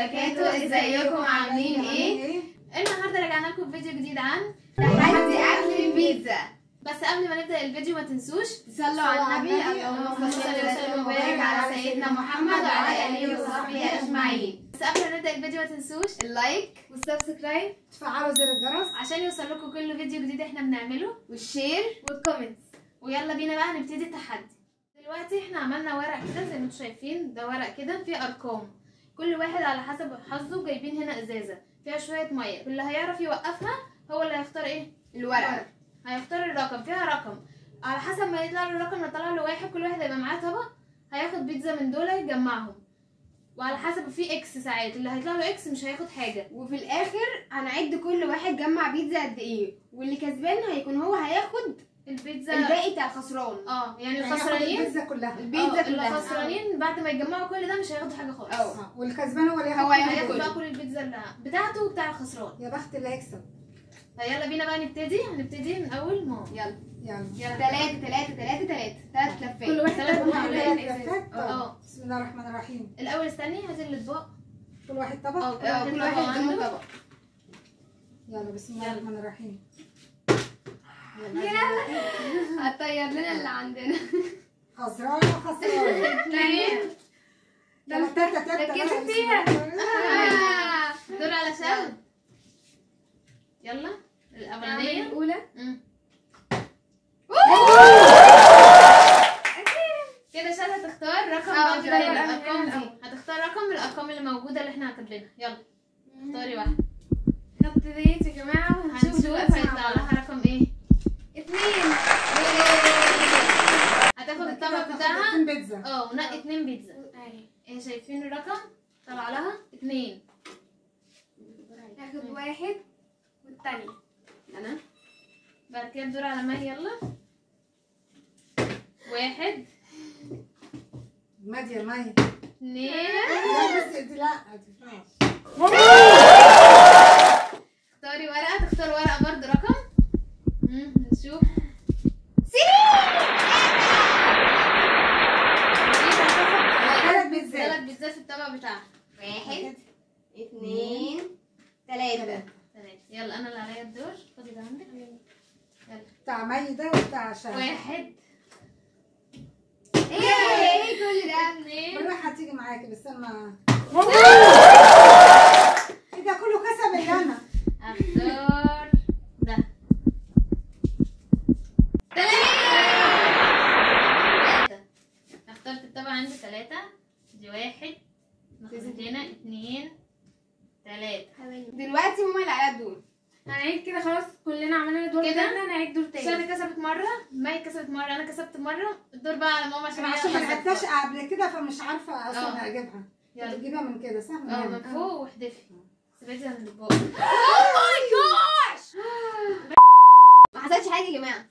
وبركاته. ازيكم عاملين ايه؟ النهارده رجعنا لكم فيديو جديد عن تحدي اكل البيتزا. بس قبل ما نبدا الفيديو ما تنسوش تصلوا على النبي. اللهم صل وسلم وبارك على سيدنا محمد وعلى اله وصحبه اجمعين. بس قبل ما نبدا الفيديو ما تنسوش اللايك والسبسكرايب، تفعلوا زر الجرس عشان يوصل لكم كل فيديو جديد احنا بنعمله، والشير والكومنتس. ويلا بينا بقى نبتدي التحدي. دلوقتي احنا عملنا ورق كده زي ما انتم شايفين، ده ورق كده فيه ارقام، كل واحد على حسب حظه. جايبين هنا ازازه فيها شويه ميه، اللي هيعرف يوقفها هو اللي هيختار ايه؟ الورق. هيختار الرقم، فيها رقم على حسب ما يطلع له الرقم. لو طلع له واحد كل واحد هيبقى معاه طبق، هياخد بيتزا من دول يجمعهم، وعلى حسب في اكس ساعات اللي هيطلع له اكس مش هياخد حاجه. وفي الاخر هنعد كل واحد جمع بيتزا قد ايه، واللي كسبان هيكون هو هياخد البيتزا الباقي بتاع الخسران. يعني الخسرانين البيتزا كلها. البيتزا كلها. الخسرانين بعد ما يجمعوا كل ده مش هياخدوا حاجه خالص. والكسبان هو اللي هو هياخد هياخد كله. بقى كل البيتزا اللي بتاعته وبتاع الخسران. يا بخت اللي هيكسب. فيلا بينا بقى هنبتدي من اول ما يلا 3 لفات. كل واحد ثلاث طبق. لفات. بسم الله الرحمن الرحيم. الاول استني هاتي الاطباق. كل واحد طبق. كل واحد ضمن طبق. يلا بسم الله الرحمن الرحيم. هتطير لنا اللي عندنا. خسرانة. ركزي فيها. دور على شهد. يلا الاولانيه الاولى. كده شهد هتختار رقم بقى كده من يبقى الارقام من دي. هتختار رقم من الارقام اللي موجوده اللي احنا كاتبينها. يلا اختاري واحده. ابتديت يا جماعه وهنشوف هنشوف دلوقتي هيطلع لها رقم ايه. 2. هتاخد الطبق بتاعها بيتزا. ونقي 2 بيتزا. ايه شايفين الرقم؟ طلع لها 2. هاخد واحد والتانية انا بعد كده الدور على مي. يلا 1 مادية مية. 2. لا بس دي لا اختاري ورقه. تختار ورقه برضه رقم. نشوف. ثلاث بيتزات في الطبق بتاعها. 1 2 3. يلا انا اللي عليا الدور. خدي ده عندك. يلا بتاع مي ده وبتاع شهد. 1 ايه كل ده؟ 2. بالراحة هتيجي معاكي بس انا ايه ده كله كسب اللي انا. اختار ده. 3. اخترت الطبق عندي 3. دي 1 ناخد هنا 2 3. دلوقتي ماما اللي عليها الدور. هنعيد كده خلاص، كلنا عملنا دور كده؟ كده، هنعيد دور تاني. شهد كسبت مره، مي كسبت مره، انا كسبت مره. الدور بقى على ماما عشان عشان هي ما لعبتهاش قبل كده فمش عارفة اصلا اجيبها. يلا. تجيبها من كده صح؟ من فوق واحدفي. سيبيتي من الباقي. ما حصلش حاجه يا جماعه.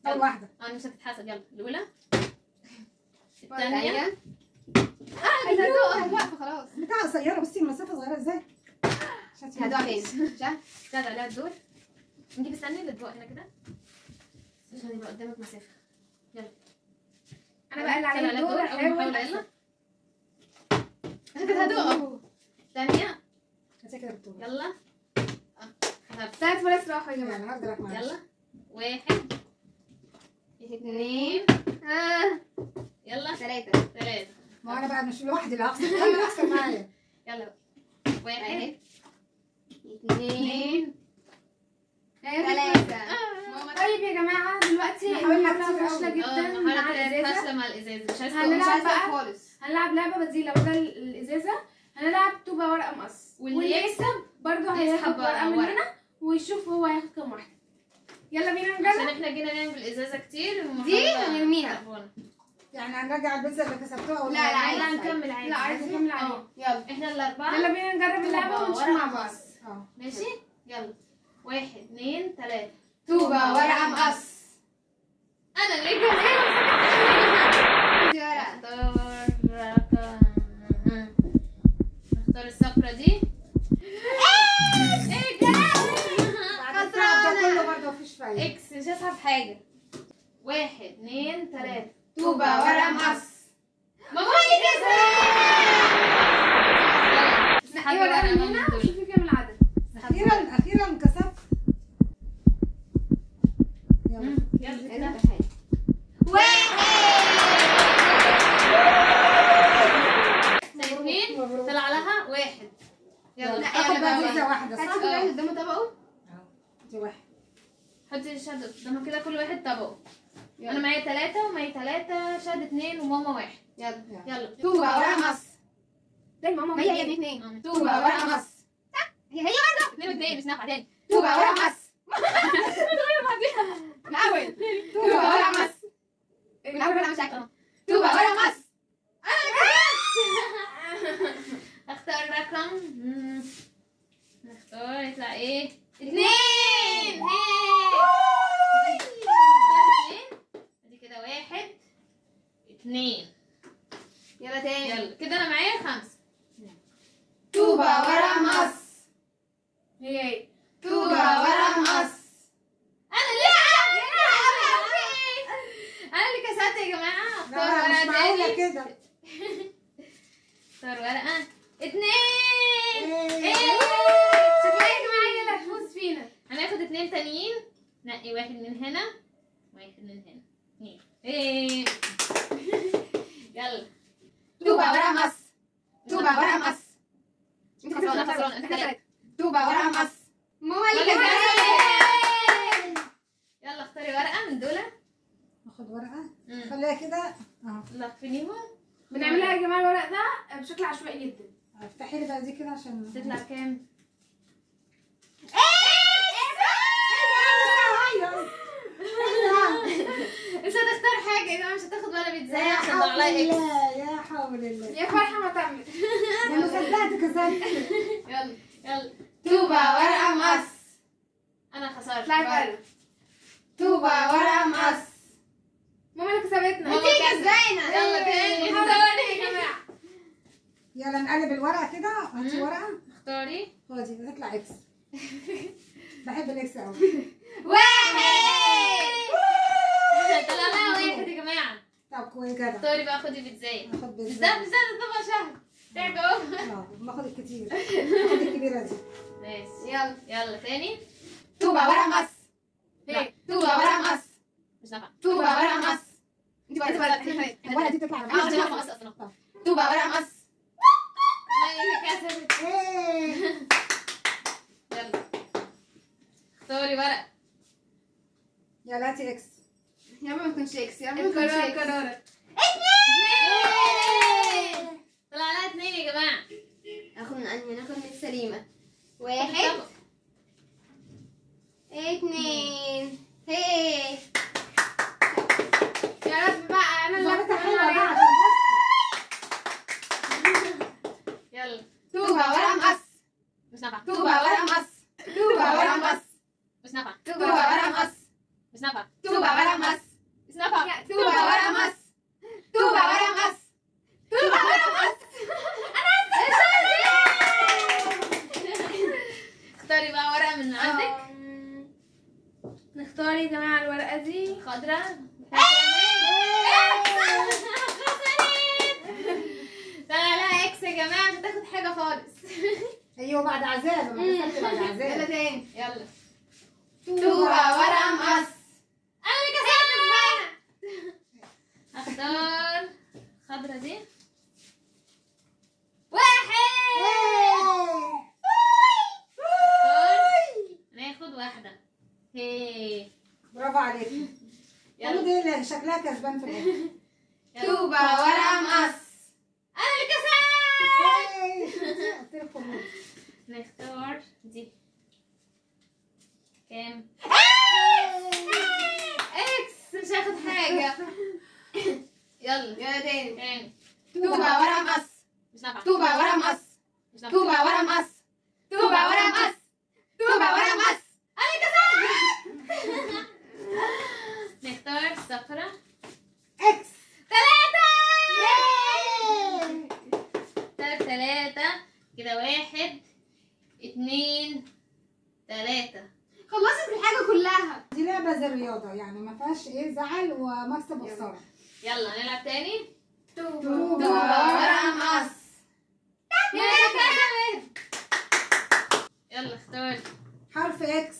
اول واحدة. انا مش هتتحسب. يلا الاولى الثانيه. الثانيه. هتقع خلاص. بتاع قصيرة بصي المسافة صغيرة ازاي؟ هتقع فين؟ شهد عليها الدور. نجيب استني الاطباق هنا كده عشان يبقى قدامك مسافه. يلا انا بقى اللي عليا الدور. اول هحاول محاوله. يلا كده هتقع. ثانيه. هتاكل البطولة. يلا 3 فرص راحوا يا جماعه. يعني هارد لك معلش. يلا 1 2 يلا 3. 3. ما انا بقى مش لوحدي اللي هخسر، انا اللي هخسر معايا. يلا 1 2 3. طيب يا جماعه دلوقتي حاولنا المحاولة كتير فاشله قوي. جدا مع الازازه. فاشله مع الازازه. مش عايزه هنلعب مش بقى. عايزه خالص. هنلعب لعبه بس دي لو ده الازازه هنلعب طوبه ورقه مقص، واللي يكسب برضه هياخد يسحب ورقه من ورقة. هنا ويشوف هو هياخد كام واحده. يلا بينا عشان نجرب. احنا جينا نعمل بالازازه كتير. دي هنرميها. يعني هنرجع البيتزا اللي كسبتوها ولا لا، عايز. لا نكمل عادي. لا عايزه اكمل عليه. يلا. احنا الاربعه. يلا بينا نجرب اللعبه ونشوف مع بعض. ماشي. يلا 1 2 3. طوبه ورقه مقص. انا اللي جايه. دي ورقه. نختار رقم. نختار الصفرة دي. ايه خسرانة كله برضه مفيش فايدة. اكس مش هسحب حاجة. 1 2 3. طوبه ورقه مقص. ماما اللي كسبت. اسحبي ورقة ورقة من من هنا دول. وشوفي كام العدد. اخيرا كسبت. يلا يلا انت حاجة. شايفين؟ طلع لها واحد. يلا اخد بقى جزء واحدة هاتي صح؟ كل واحد قدامه طبقه. دي واحد. حطي الشهادة قدامها كده كل واحد طبقه. انا معايا 3 ومعايا 3 شهادة 2 وماما 1. يلا يلا طوبة ورقة مص. زي ماما ما هي 2. طوبة ورقة مص. هي برضه 2 مش نافعة تاني. طوبة ورقة مص. من أول طوبة ورقة مص. من أول أنا مش عارفة. طوبة ورقة مص. اختار رقم. نختار يطلع ايه؟ 2. ادي كده 1 2. يلا تاني. يلا كده انا معايا 5. طوبة ورقة مص. هي طوبة ورقة مص. انا اللي كسبت يا جماعه. اختار لا مش ورقه معقولة تاني. كده. اختار ورقه 2. إيه. شكلها يا جماعه هي اللي هتفوز فينا. هناخد 2 تانيين. نقي واحد من هنا واحد من هنا. ايه يلا. طوبة ورقة مص. طوبة ورقة مص. انت خسرانة، خسرانة. خسرانة. انت خسرانة. طوبة ورقة مص. ماما اللي ولا كسبت. يلا اختاري ورقه من دول. اخد ورقة خليها كده اهو. لفينيهم. بنعملها يا جماعه الورق ده بشكل عشوائي جدا. افتحي لي بقى دي كده عشان تطلع كام؟ مش هتختار حاجه يا جماعه، مش هتاخد ولا بيتزاية عشان حول طلع لها اكس. الله يا حول الله. يا فرحه ما تمت. انا صدقت كسبت. يلا يلا. طوبة ورقة مص. انا خسرت. اطلعي بره. طوبة ورقة مص. ماما اللي كسبتنا. انت كسبانة. يلا تاني. حاولي يا جماعه. يلا نقلب الورقة كده. هاتي ورقة. اختاري. خدي تطلع اكس. بحب الاكس قوي. طلع لها واحد يا جماعه. طب كويس جدع. اختاري بقى، خدي بيتزاية. ناخد مش بيتزا. ده طبق شهر. تعب اهو. باخد الكتير. باخد الكبيرة دي. ماشي. يلا يلا تاني. طوبة ورقة مص. هيك. طوبة ورقة مص. مش نافعة. طوبة ورقة مص. انت بقى الورقة دي تطلع اه مش نافعة اصلا. طوبة ورقة مص. ما هي اللي كسبت. ايه. يلا اختاري ورق. يلا هاتي اكس. يا ما تكونش اكس. يا ما تكونش القرار اكس. قرارك. طلع لها 2 يا جماعة. ناخد من انهي؟ ناخد من سليمة. 1 2. هي يا رب بقى انا اللي ظابطة هكسب حلوة عليها. بقى. يلا. طوبة ورقة مص. مش نافعة. طوبة ورقة مص. طوبة ورقة مص. مش نافعة. طوبة ورقة مص. مش نافعة. طوبة ورقة مص. مش نافعة. طوبة ورقة مص. طوبة ورقة مص. طوبة ورقة مص. اختاري بقى ورقة من عندك. نختار يا جماعه الورقه دي. خضرا. طلع لها اكس يا جماعة، مش هتاخد حاجة خالص. ايوه بعد عذاب. انا كسبت بعد يلا عذاب. تاني. يلا. طوبة ورقة مقص. انا اللي كسبت بقى. اختار خضرا دي. 1. ناخد واحدة. هي برافو عليك. يلا. دي اللي شكلها كسبان في الاخر. طوبة ورقة مقص. انا اللي كسبت. قلت لك خروج. نختار دي. كام؟ اكس. مش هاخد حاجة. يلا. يلا تاني. كام؟ طوبة ورقة مقص. مش نافعة. طوبة ورقة مقص. مش نافعة. طوبة ورقة مقص. طوبة ورقة مقص. طوبة ورقة مقص. انا كسبت. نختار صفرة. اكس. 3 كده. 1 2 3. خلصت الحاجة كلها. دي لعبة زي الرياضة يعني ما فيهاش ايه زعل ومكسب وخسارة. يلا نلعب تاني. طوبة ورقة مقص. يا كسبت. يلا اختار. حرف اكس.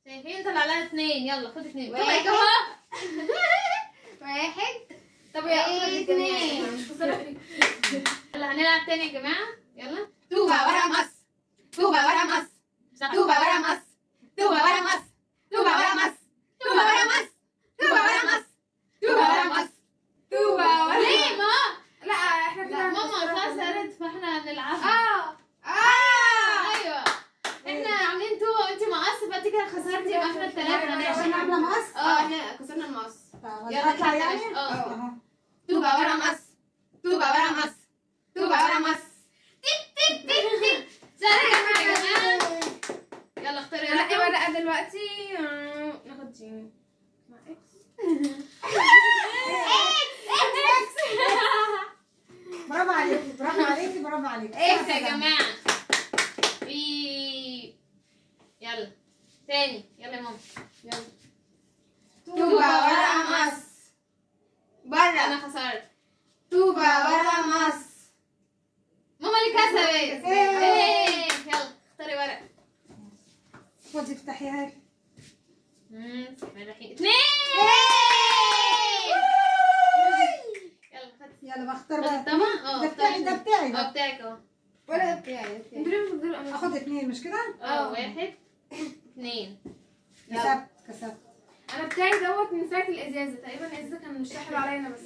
شايفين طلع لها 2. يلا خد 2. واحد. طب اهو. واحد طب يا اتنين. يلا هنلعب تاني يا جماعة. يلا. طوبة ورا مص. طوبة ورا مص. طوبة ورا مص. طوبة ورا مص. طوبة ورا مص. طوبة ورا مص. طوبة ورا مص. طوبة ورا مص. طوبة ورا. ليه ما؟ لا احنا كده ماما خسرت فاحنا هنلعب. ايوه احنا عاملين طوبة وانتي مقص فانت كده خسرتي يبقى احنا الثلاثة عشان عامله مقص. احنا كسرنا المقص. يلا اطلع يعني. اه. طوبة ورا مص. طوبة ورا مص. طوبة ورا مص. سهلة يا جماعة. يلا اختاري هنلاقي ورقة. ورقة دلوقتي. ناخد دي مع اكس. برافو عليكي برافو عليكي برافو عليكي. اكس يا جماعة. يلا تاني. يلا يا ماما. يلا. طوبة ورا مص. انا برا. خسرت. طوبة ورا مص. ماما اللي كسبت. ايه يلا اختاري ورقة. خدي افتحيها لي. مرحين 2. يلا خدي. يلا بختار خدي بقى. الطبق. ده بتاعي ده بتاعي اه ده. بتاعك اهو. ولا بتاعي. انتوا ليه بتفضلوا اخد 2 مش كده؟ 1 2. كسبت كسبت. انا بتاعي دوت من ساعة الازازة تقريبا. الازازة كان مش حلو عليا انا بس.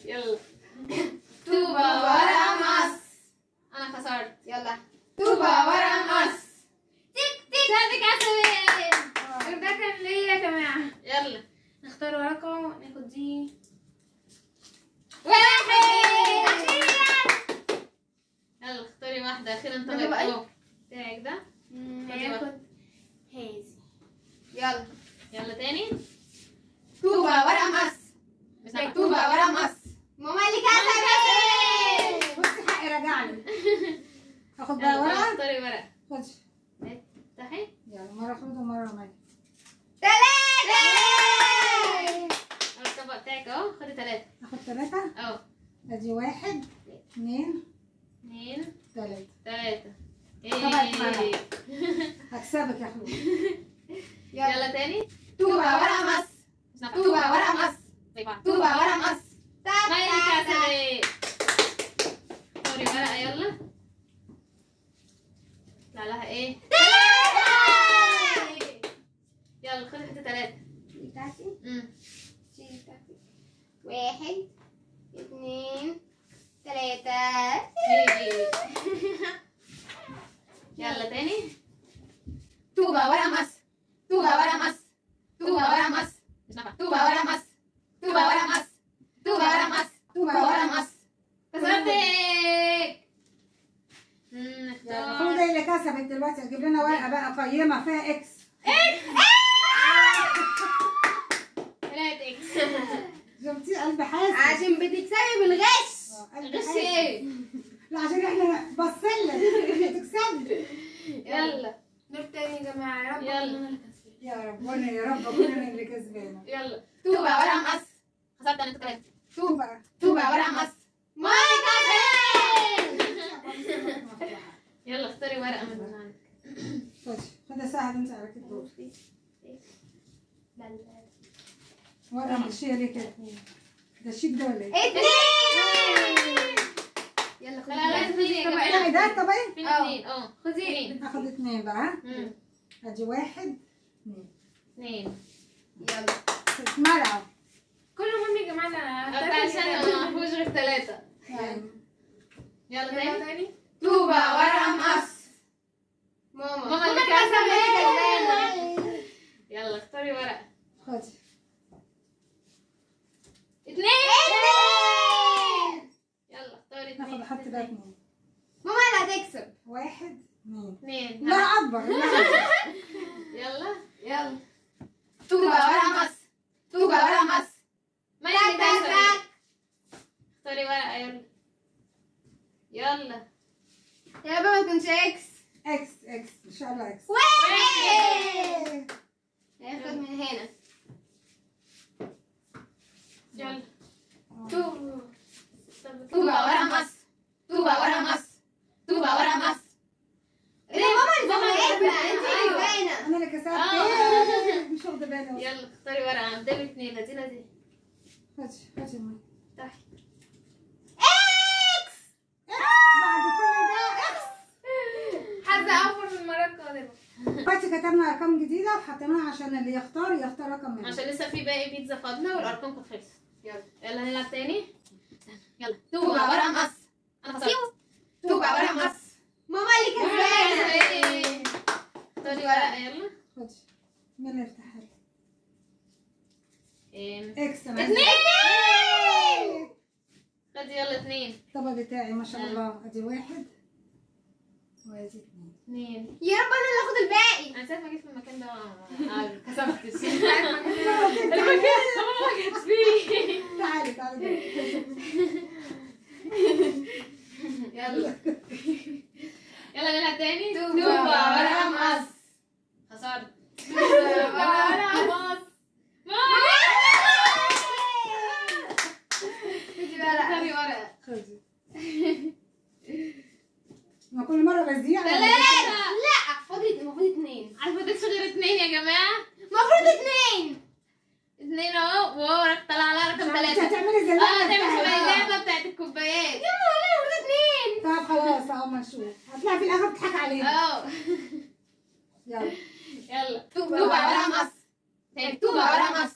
يلا. طوبة ورا مص. انا خسرت. يلا. طوبة ورا مص. شادي كسبت. ده كان ليا يا جماعة. يلا. نختار ورقة ناخد دي. 1. يلا اختاري واحدة أخيرا. ده طبق بقى اهو بتاعك ده. هاخد هذه. يلا. يلا تاني. طوبة ورا مص. مش نافع. طوبة ورا مص. ماما اللي كسبت. بصي حقي راجع لي. اخد بقى يلا ورقه. اختاري ورقة. خدي. افتحي. يلا مره خد ومره مالي. 3. الطبق بتاعك اهو. خدي 3. اخد 3. اهو. ادي 1 2 2 3. 3. طبقت معانا. هكسبك يا حبيبي. يلا تاني. طوبة ورا مص. مش نافع. طوبة ورا مص. زي بعض. طوبة ورا مص. ماي كسبت. اختاري ورقة. يلا. طلع لها ايه؟ يلا خدي حتة 3. بتاعتي. دي بتاعتي. 1 2 3. يلا تاني. طوبة ورا مص. طوبة ورا مص. طوبة ورا مص. مش نافع. طوبة ورا مص. طوبة ورا مص. طوبة ورا مص. طوبة ورا مص. كسبتك. يلا نختار. خدي اللي كسبت دلوقتي. هتجيب لنا ورقه بقى قيمه فيها اكس. 3 اكس. شفتي قلبي حاسس. عشان بتكسبي بالغش. قلبي غش حاسس. ايه؟ لا عشان احنا بصلك تكسبي. يلا. دور تاني يا جماعة. يا رب يلا. أكون أنا اللي كسبت. يا رب وانا يا رب اكون انا اللي كسبانه. يلا. طوبة ورا مص. خسرت انا 3. طوبه. طوبة ورا مص. ماي كسبت. يلا اختاري ورقة من عندك. خدي خدي سهل انت على كده. ورقه ماشيه ليه كده؟ ده الشيك ده ولا ايه؟ 2. يلا لا لا لا 2 يا ايه جماعة. ده طبيعي؟ في 2 خدي. 2. هاخد 2 بقى. ادي 1 2. 2. يلا. تتمرعوا. كله مهم يا جماعة. أنا عشان ما فيهوش غير 3. يعني يلا يلا تاني. تاني. طوبة ورا مص. ماما. ماما اللي كسبت. يلا اختاري ورقة. خدي. 2. يلا اختاري ناخد 2. احط بقى 2. ماما اللي هتكسب. 1 2. 2. لا اكبر. لا. يلا. يلا. طوبة ورا مص. طوبة ورا مص. ما اللي تك كسبت. تك. اختاري ورقة. يلا. يلا. يا بابا ما تكونش اكس. اكس اكس ان شاء الله اكس. واحد. هياخد من هنا. يلا. طوبة ورا مصر، طوبة ورا مصر، طوبة ورا مصر. ليه ماما انت باينة؟ انا اللي كسبت. مش واخده بالي. يلا اختاري ورقة. قدامي 2. هاتينا دي. هاتي هاتي الماء. تحت. بعد كل ده اكس. حد اوفر في المرة القادمة. دلوقتي كتبنا ارقام جديده وحطيناها عشان اللي يختار رقم منهم. عشان لسه في باقي بيتزا فاضلة والارقام كانت خلصت. يلا هنلعب تاني. يلا. طوبة ورا مصر. انا خسرت. طوبة ورا مصر. ماما اللي كسبانة. اختاري ورقة. يلا. خدي. مين اللي يفتحها لي؟ اتنين. اكس. انا 2. خدي يلا 2. الطبق بتاعي ما شاء الله. ادي 1 وادي 2. 2. يا رب انا اللي اخد الباقي. انا ساعة ما جيت في المكان ده كسبت. تعالي تعالي. يلا. يلا نلعب تاني. طوبة ورا مصر. خسرت. ورا مصر. اختاري ورقة. خدي. ما كل مره بزيع. 3. لا فاضل المفروض 2. عارفة مفضلش غير 2 يا جماعة. المفروض 2. 2 اهو وهو طلع على رقم 3. انت هتعملي زي تعمل شبه اللعبة بتاعت الكوبايات. يلا والله المفروض 2. طب خلاص اهو ما نشوف. هتلاقي في الاخر بتضحك علينا. اه. يلا. يلا. طوبة ورا مصر. تاني. طوبة ورا مصر.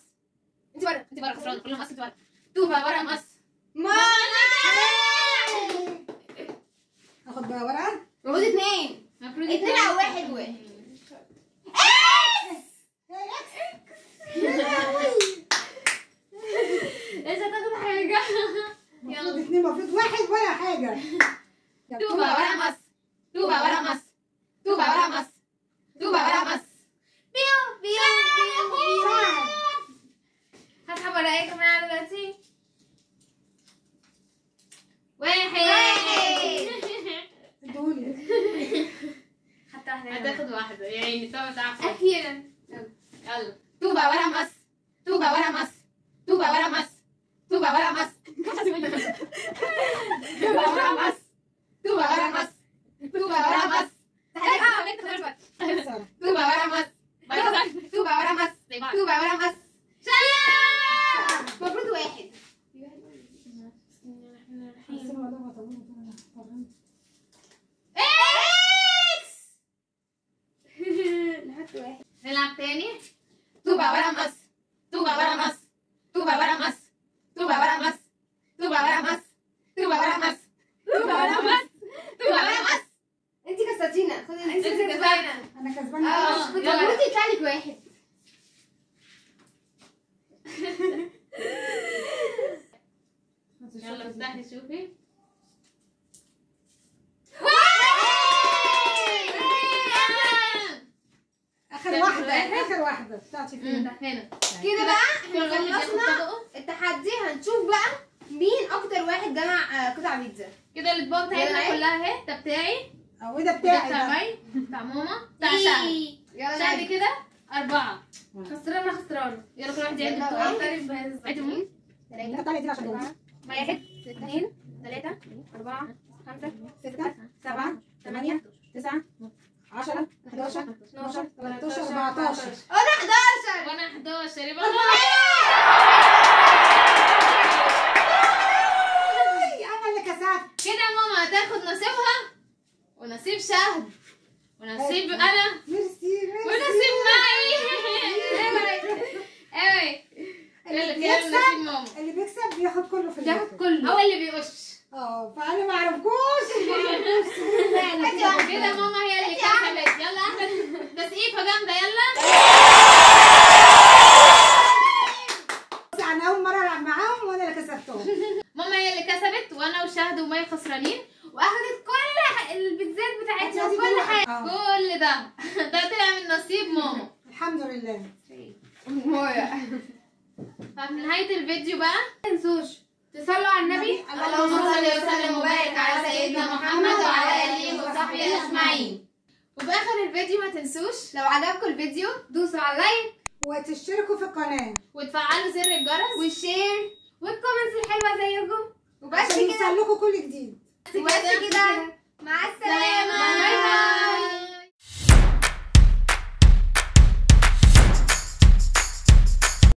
انت بره. انت بره خسرانة. كلهم مصر. انت بره. طوبة ورا مصر. ماما. اخد بقى ورقه. المفروض 2. المفروض 2 أو 1. ليش هتاخد حاجة؟ المفروض 2. المفروض 1 ولا حاجه. طوبة ورا مصر. طوبة ورا مصر. طوبة ورا مصر. طوبة ورا مصر. بيو بيو بيو. هسحب ورقة كمان دلوقتي. 1. ادولي. حتى واحدة. هتاخد واحدة يا عيني. طب تعرف. أخيرا. يلا. طوبة ورا مصر. طوبة ورا مصر. طوبة ورا مصر. طوبة ورا مصر. طوبة ورا مصر. طوبة ورا مصر. طوبة ورا مصر. طوبة ورا مصر. طوبة ورا مصر. طوبة ورا مصر. المفروض 1. نلعب تاني. طوبة ورا مصر. طوبة ورا مصر. طوبة ورا مصر. طوبة ورا مصر. طوبة ورا مصر. طوبة ورا مصر. طوبة ورا مصر. طوبة ورا مصر. انت كسبتينا. خدي انت كسبانة. انا كسبانه. كنت المفروض يطلع لك 1. يلا افتحي شوفي. اخر واحده بتاعتي فين؟ هنا. كده بقى كل احنا واحد ياخد خلصنا طبقه. التحدي. هنشوف بقى مين اكتر واحد جمع قطع بيتزا. كده الاطباق بتاعتنا يلا. كلها اهي. ده بتاعي. او ده ده بتاعي بتاع ده. مي. بتاع ماما. بتاع شهد. يلا شهد نعد. كده 4. خسرانة. يلا كل واحد يعد يلا. بتوعه. اعترف بهذا. عدهم. انت طالع دي عشان تقول. 1 2 3 4 5 6 7 8 9 10 11 12 13 14. انا 11. وانا 11. يبقى انا اللي كسبت. كده ماما هتاخد نصيبها ونصيب شهد ونصيب انا ميرسي ونصيب معي. ايوه. يلا كده نصيب ماما. اللي بيكسب بياخد كله في ياخد الاخر. كله. هو اللي بيقش. فانا ما اعرفكوش. كده ماما هي اللي كسبت. يلا احنا تسقيفه جامده. يلا. انا اول مره العب معاهم وانا اللي كسبتهم. ماما هي اللي كسبت وانا وشهد ومي خسرانين. واخدت كل البيتزات بتاعتنا وكل حاجة. كل ده طلع من نصيب ماما. الحمد لله. ففي نهايه الفيديو بقى ما تنسوش تصلوا على النبي. اللهم صل وسلم وبارك على سيدنا محمد وعلى اله وصحبه اجمعين. وفي اخر الفيديو ما تنسوش لو عجبكم الفيديو دوسوا على اللايك وتشتركوا في القناه وتفعلوا زر الجرس والشير والكومنتس الحلوه زيكم. وبس عشان كده يوصل لكم كل جديد. وبس كده. مع السلامة. باي باي.